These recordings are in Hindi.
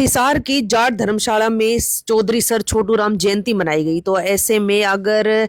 हिसार की जाट धर्मशाला में चौधरी सर छोटू राम जयंती मनाई गई। तो ऐसे में अगर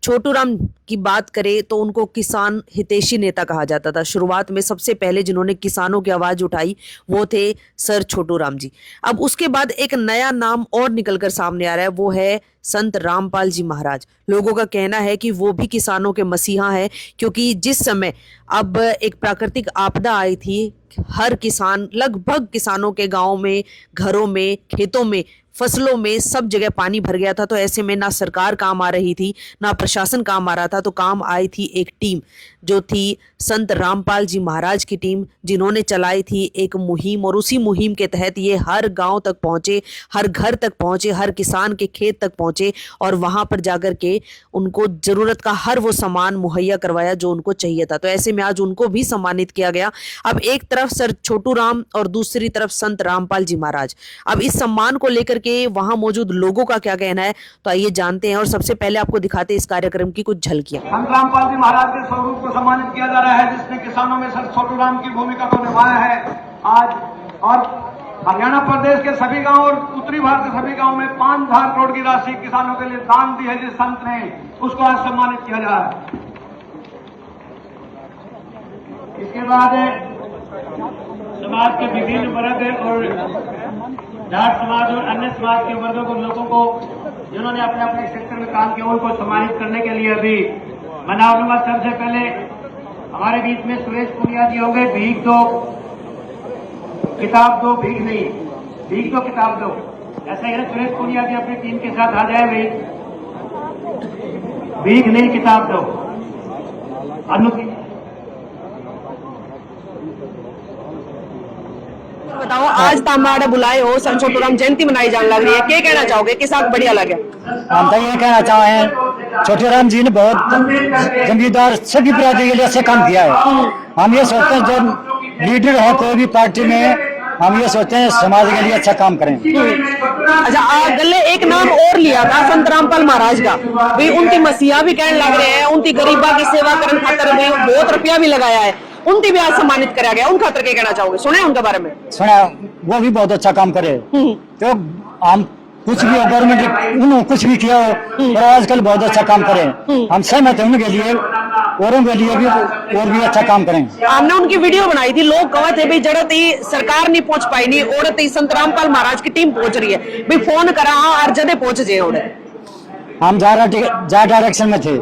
छोटू राम की बात करें तो उनको किसान हितैषी नेता कहा जाता था। शुरुआत में सबसे पहले जिन्होंने किसानों की आवाज उठाई वो थे सर छोटू राम जी। अब उसके बाद एक नया नाम और निकलकर सामने आ रहा है, वो है संत रामपाल जी महाराज। लोगों का कहना है कि वो भी किसानों के मसीहा हैं, क्योंकि जिस समय अब एक प्राकृतिक आपदा आई थी, हर किसान, लगभग किसानों के गांव में, घरों में, खेतों में, फसलों में सब जगह पानी भर गया था। तो ऐसे में ना सरकार काम आ रही थी, ना प्रशासन काम आ रहा था। तो काम आई थी एक टीम, जो थी संत रामपाल जी महाराज की टीम, जिन्होंने चलाई थी एक मुहिम। और उसी मुहिम के तहत ये हर गांव तक पहुंचे, हर घर तक पहुंचे, हर किसान के खेत तक पहुंचे और वहां पर जाकर के उनको जरूरत का हर वो सामान मुहैया करवाया जो उनको चाहिए था। तो ऐसे में आज उनको भी सम्मानित किया गया। अब एक तरफ सर छोटू राम और दूसरी तरफ संत रामपाल जी महाराज। अब इस सम्मान को लेकर के वहां मौजूद लोगों का क्या कहना है, तो आइए जानते हैं। और सबसे पहले आपको दिखाते हैं इस कार्यक्रम की कुछ झलकियां। संत रामपाल जी महाराज के स्वरूप को सम्मानित किया जा रहा है, जिसने किसानों में सर छोटू राम की भूमिका को निभाया है आज। और हरियाणा प्रदेश के सभी गांव और उत्तरी भारत के सभी गांव में 5,000 करोड़ की राशि किसानों के लिए दान दी है जिस संत ने, उसको आज सम्मानित किया जा रहा है। इसके बाद समाज के विभिन्न वर्ग और जाट समाज और अन्य समाज के वर्गों को, लोगों को जिन्होंने अपने अपने क्षेत्र में काम किया, उनको सम्मानित करने के लिए अभी मैं नाम लूंगा। सबसे पहले हमारे बीच में सुरेश पुनिया जी होंगे। भीख दो किताब दो, भीख नहीं, भीख दो किताब दो। ऐसा ही है, सुरेश पुनिया जी अपनी टीम के साथ आ जाए। भाई भीख नहीं किताब दो। बताओ, आज तामाड़ा बुलाए हो, संत छोटू राम जयंती मनाई जाने लग रही है, क्या कहना चाहोगे, किस आग बढ़िया लगे? हम तो ये कहना चाहें, छोटू राम जी ने बहुत जमींदार सभी बरादरी के लिए अच्छा काम किया है। हम ये सोचते हैं जो लीडर है कोई भी पार्टी में, हम ये सोचते हैं समाज के लिए अच्छा काम करें। अच्छा, गले एक नाम और लिया था संत रामपाल महाराज का भी, उनकी मसीहा भी कहने लग रहे हैं, उनकी गरीबा की सेवा करने खातर भी बहुत रुपया भी लगाया है, उनकी भी आज सम्मानित कराया गया। उन खातर क्या कहना चाहोगे? सुने उनके बारे में? सुना, वो भी बहुत अच्छा काम करे। तो हम कुछ भी गवर्नमेंट उन्होंने कुछ भी किया हो, पर आजकल बहुत अच्छा काम करें। हम सहमत हैं उनके लिए, औरों के लिए भी और भी अच्छा काम करें। हमने उनकी वीडियो बनाई थी, लोग कहे थे भाई जड़त ही सरकार नहीं पहुंच पाई, नहीं औरत ही संत रामपाल महाराज की टीम पहुंच रही है, भाई फोन करा हर जगह पहुंच जाए। हम जा डायरेक्शन में थे,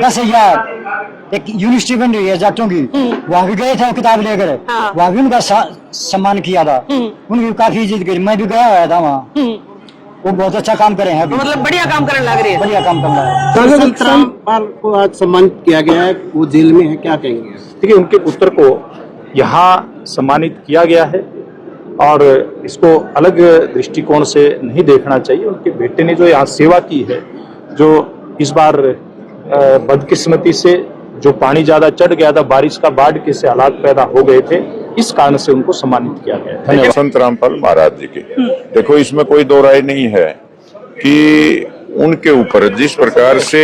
10,000 एक यूनिवर्सिटी बन रही है जाटों की, वहाँ भी गए थे किताब लेकर। वहाँ भी उनका सम्मान किया था, उनकी काफी इज्जत करी। मैं भी गया हुआ था वहाँ, वो बहुत अच्छा काम करे हैं। मतलब बढ़िया काम करने लग रही है, बढ़िया काम कर रहा है। संत रामपाल को आज सम्मानित किया गया है, वो जेल में है, क्या कहेंगे? देखिए, उनके पुत्र को यहाँ सम्मानित किया गया है और इसको अलग दृष्टिकोण से नहीं देखना चाहिए। उनके बेटे ने जो यहाँ सेवा की है, जो इस बार बदकिस्मती से जो पानी ज्यादा चढ़ गया था, बारिश का बाढ़ के से हालात पैदा हो गए थे, इस कारण से उनको सम्मानित किया गया है। संत रामपाल महाराज जी की देखो, इसमें कोई दो राय नहीं है कि उनके ऊपर जिस प्रकार से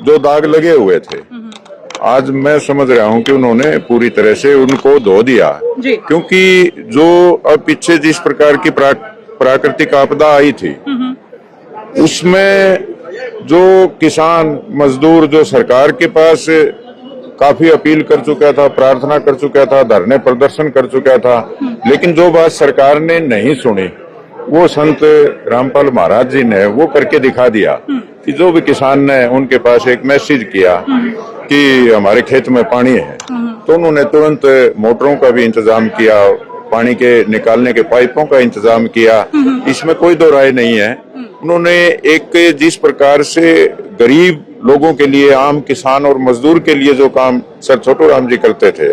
जो दाग लगे हुए थे, आज मैं समझ रहा हूं कि उन्होंने पूरी तरह से उनको धो दिया। क्योंकि जो अब पीछे जिस प्रकार की प्राकृतिक आपदा आई थी, उसमें जो किसान मजदूर जो सरकार के पास काफी अपील कर चुका था, प्रार्थना कर चुका था, धरने प्रदर्शन कर चुका था, लेकिन जो बात सरकार ने नहीं सुनी, वो संत रामपाल महाराज जी ने वो करके दिखा दिया कि जो भी किसान ने उनके पास एक मैसेज किया कि हमारे खेत में पानी है, तो उन्होंने तुरंत मोटरों का भी इंतजाम किया, पानी के निकालने के पाइपों का इंतजाम किया। इसमें कोई दो राय नहीं है। उन्होंने एक जिस प्रकार से गरीब लोगों के लिए, आम किसान और मजदूर के लिए जो काम सर छोटू राम जी करते थे,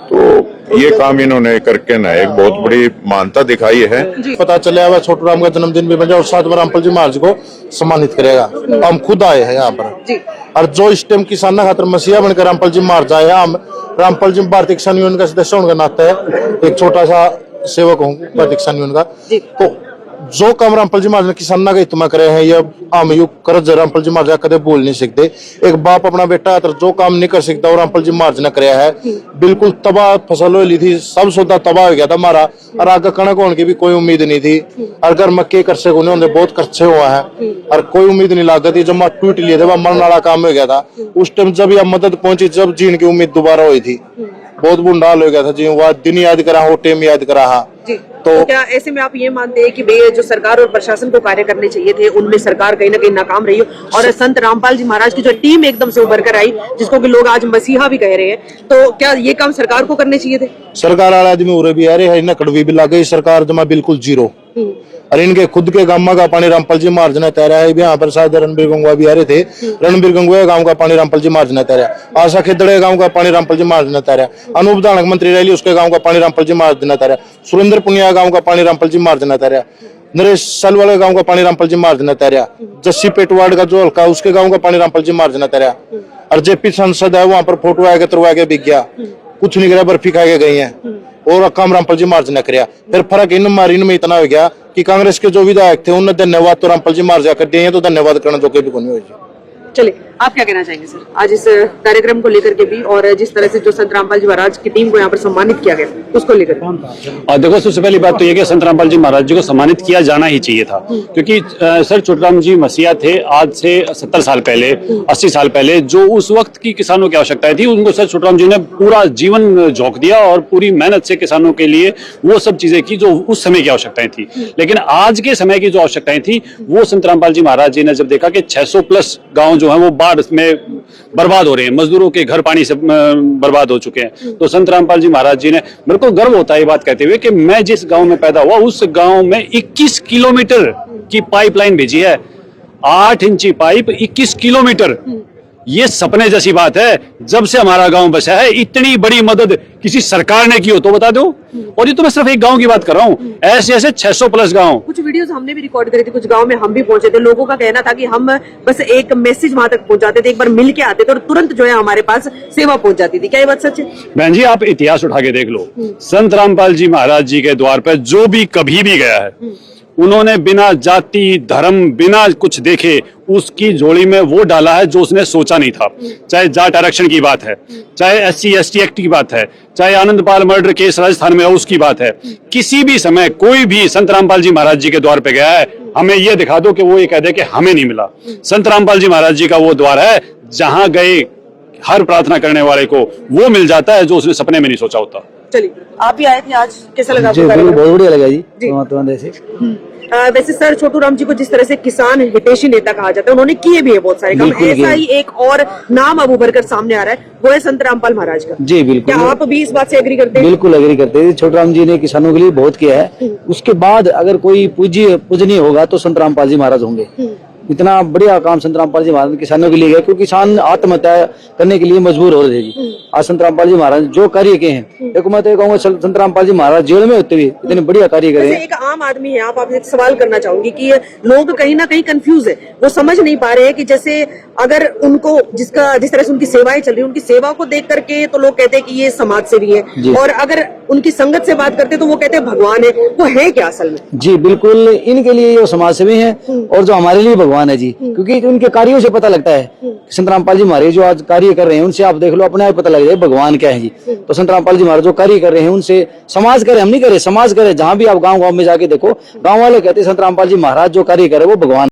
तो ये काम इन्होंने करके ना एक बहुत बड़ी मानता दिखाई है। पता चला हुआ छोटू राम का जन्मदिन भी बन जाए और साथ में रामपाल जी महाराज को सम्मानित करेगा। हम खुद आए हैं यहाँ पर, और जो इस टाइम किसान खातर मसीहा बनकर रामपाल जी महाराज आए, हम रामपाल जी भारतीय किसान यूनियन का सदस्य होने का नाते एक छोटा सा सेवक हूँ भारतीय किसान यूनियन का, तो जो काम रामपाल जी महाराज ने किसाना का हितमा करे हैं, या आम यू कर रामपाल जी महाराज कदे बोल नहीं सकते। एक बाप अपना बेटा है तो जो काम नहीं कर सकता वो रामपाल जी महाराज ने कराया है। बिल्कुल तबाह फसल हो ली थी, सब सौदा तबाह हो गया था हमारा, और आगे कणक होने की भी कोई उम्मीद नहीं थी। और अगर मक्के कर्से होने होंगे बहुत खर्चे हुआ है और कोई उम्मीद नहीं लागत थी। जब मैं टूट लिए थे वह मरने वाला काम हो गया था। उस टाइम जब यह मदद पहुंची, जब जीने की उम्मीद दोबारा हुई थी, बहुत बुरा हाल हो गया था जी। वह दिन याद करा, वो टाइम याद करा। तो क्या ऐसे में आप ये मानते हैं कि भाई जो सरकार और प्रशासन को कार्य करने चाहिए थे उनमें सरकार कहीं ना कहीं नाकाम रही हो, और संत रामपाल जी महाराज की जो टीम एकदम से उभर कर आई, जिसको कि लोग आज मसीहा भी कह रहे हैं, तो क्या ये काम सरकार को करने चाहिए थे? सरकार वाले आदमी उरे भी आ रहे हैं, कड़वी भी लग गई, सरकार जमा बिल्कुल जीरो। और इनके खुद के गांव का पानी रामपाल जी महाराज ने तैरा है। यहाँ पर शायद रणबीर गंगवा भी आ रहे थे, रणबीर गंगवा गांव का पानी रामपाल जी महाराज ने तैरा। आशा खेदड़े गांव का पानी रामपाल जी महाराज ने तैरा। अनूप दानक मंत्री रैली, उसके गांव का पानी रामपाल जी महाराज ने तैरा। सुरेंद्र पुनिया गांव का पानी रामपाल जी महाराज ने तैरा। नरेश सालवाले गांव का पानी रामपाल जी महाराज ने तैरा। जस्सी पेटवाड़ का जो हल्का, उसके गांव का पानी रामपाल जी महाराज ने तैरा। और जेपी सांसद है, वहां पर फोटो आगे तुरवा के बिक गया, कुछ नहीं करा, बर्फी खा के गई है, और काम रामपाल जी महाराज ने कराया। फिर फर्क इन में इतना हो गया कि कांग्रेस के जो विधायक थे उन्होंने धन्यवाद तो रामपाल जी महाराज कर दिए हैं, तो धन्यवाद करना जो भी नहीं हुई। चलिए, आप क्या कहना चाहेंगे सर आज इस कार्यक्रम को लेकर के भी, और जिस तरह से जो संत रामपाल जी महाराज की टीम को यहाँ पर सम्मानित किया गया उसको लेकर? देखो, सबसे पहली बात तो ये कि संत रामपाल जी महाराज जी को सम्मानित किया जाना ही चाहिए था, क्योंकि सर छोटूराम जी मसीहा थे आज से 70 साल पहले, 80 साल पहले। जो उस वक्त की किसानों की आवश्यकताएं थी उनको सर छोटूराम जी ने पूरा जीवन झोंक दिया और पूरी मेहनत से किसानों के लिए वो सब चीजें की जो उस समय की आवश्यकताएं थी। लेकिन आज के समय की जो आवश्यकताएं थी वो संत रामपाल जी महाराज जी ने जब देखा कि 600 प्लस गाँव जो है वो बाढ़ में बर्बाद हो रहे हैं, मजदूरों के घर पानी से बर्बाद हो चुके हैं, तो संत रामपाल जी महाराज जी ने, मेरे को गर्व होता है ये बात कहते हुए कि मैं जिस गांव में पैदा हुआ उस गांव में 21 किलोमीटर की पाइपलाइन भेजी है, 8 इंची पाइप 21 किलोमीटर। ये सपने जैसी बात है। जब से हमारा गांव बसा है इतनी बड़ी मदद किसी सरकार ने की हो तो बता दो। और ये तो मैं सिर्फ एक गांव की बात कर रहा हूँ, ऐसे ऐसे 600 प्लस गांव। कुछ वीडियोस हमने भी रिकॉर्ड करी थी, कुछ गांव में हम भी पहुंचे थे। लोगों का कहना था कि हम बस एक मैसेज वहां तक पहुंचाते थे, एक बार मिल के आते थे और तुरंत जो है हमारे पास सेवा पहुंच जाती थी। क्या ये बात सच है? बहन जी, आप इतिहास उठा के देख लो, संत रामपाल जी महाराज जी के द्वार पर जो भी कभी भी गया है उन्होंने बिना जाति धर्म बिना कुछ देखे उसकी झोली में वो डाला है जो उसने सोचा नहीं था। चाहे जाट आरक्षण की बात है, चाहे SC ST एक्ट की बात है, चाहे आनंदपाल मर्डर केस राजस्थान में है उसकी बात है। किसी भी समय कोई भी संत रामपाल जी महाराज जी के द्वार पे गया है, हमें ये दिखा दो कि वो ये कह दे कि हमें नहीं मिला। संत रामपाल जी महाराज जी का वो द्वार है जहां गए हर प्रार्थना करने वाले को वो मिल जाता है जो उसने सपने में नहीं सोचा होता। चलिए, आप भी आए थे आज, कैसा लगा आपको? बहुत बढ़िया लगा जी। वैसे सर छोटूराम जी को जिस तरह से किसान हितैषी नेता कहा जाता है, उन्होंने किए भी है बहुत सारे काम। ऐसा ही एक और नाम अब उभर कर सामने आ रहा है, वो है संत रामपाल महाराज का। जी बिल्कुल। क्या आप भी इस बात से एग्री करते हैं? बिल्कुल एग्री करते हैं। छोटूराम जी ने किसानों के लिए बहुत किया है। उसके बाद अगर कोई पूजनीय होगा तो संत रामपाल जी महाराज होंगे। इतना बढ़िया काम संत रामपाल जी महाराज किसानों के लिए है, क्योंकि किसान आत्महत्या करने के लिए मजबूर हो रहे थे। आज संत रामपाल जी महाराज जो कार्य किए हैं, देखो मैं तो कहूँगा संत रामपाल जी महाराज जेल में होते हुए इतने बढ़िया कार्य करे हैं। एक आम आदमी है, आपसे एक सवाल करना चाहूंगी कि लोग कहीं ना कहीं कंफ्यूज है, वो समझ नहीं पा रहे हैं कि जैसे अगर उनको जिस तरह से उनकी सेवाएं चल रही है, उनकी सेवा को देख करके तो लोग कहते हैं कि ये समाज सेवी है, और अगर उनकी संगत से बात करते तो वो कहते हैं भगवान है। वो है क्या असल में? जी बिल्कुल, इनके लिए ये समाज सेवी है और जो हमारे लिए भगवान है जी, क्योंकि उनके कार्यों से पता लगता है। संत रामपाल जी महाराज जो आज कार्य कर रहे हैं उनसे आप देख लो, अपने आप पता लग जाए भगवान क्या है जी। तो संत रामपाल जी महाराज जो कार्य कर रहे हैं उनसे समाज करे, हम नहीं करे, समाज करे। जहां भी आप गाँव में जाके देखो, गाँव वाले कहते हैं संत रामपाल जी महाराज जो कार्य करे वो भगवान